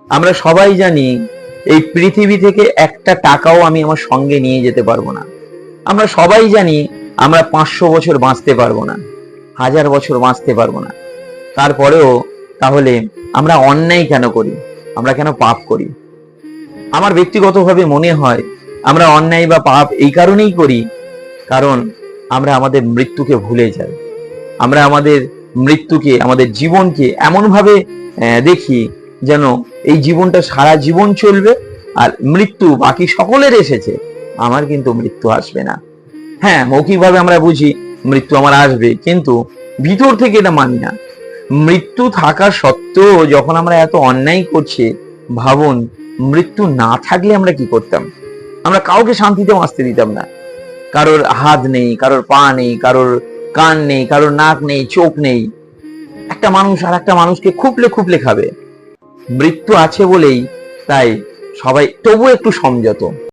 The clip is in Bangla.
আমরা সবাই জানি এই পৃথিবী থেকে একটা টাকাও আমি আমার সঙ্গে নিয়ে যেতে পারবো না। আমরা সবাই জানি আমরা 500 বছর বাঁচতে পারবো না, 1000 বছর বাঁচতে পারবো না। তারপরেও তাহলে আমরা অন্যায় কেন করি, আমরা কেন পাপ করি? আমার ব্যক্তিগতভাবে মনে হয় আমরা অন্যায় বা পাপ এই কারণেই করি, কারণ আমরা আমাদের মৃত্যুকে ভুলে যাই। আমরা আমাদের মৃত্যুকে, আমাদের জীবনকে এমন ভাবে দেখি যেন এই জীবনটা সারা জীবন চলবে, আর মৃত্যু বাকি সকলের এসেছে, আমার কিন্তু মৃত্যু আসবে না। হ্যাঁ, মৌখিকভাবে আমরা বুঝি মৃত্যু আমার আসবে, কিন্তু ভিতর থেকে এটা মানি না। মৃত্যু থাকা সত্ত্বেও যখন আমরা এত অন্যায় করছি, ভাবুন মৃত্যু না থাকলে আমরা কি করতাম? আমরা কাউকে শান্তিতে বাঁচতে দিতাম না। কারোর হাত নেই, কারোর পা নেই, কারোর কান নেই, কারোর নাক নেই, চোখ নেই। একটা মানুষ আর একটা মানুষকে খুপলে খুপলে খাবে। মৃত্যু আছে বলেই তাই সবাই তবু একটু সংযত।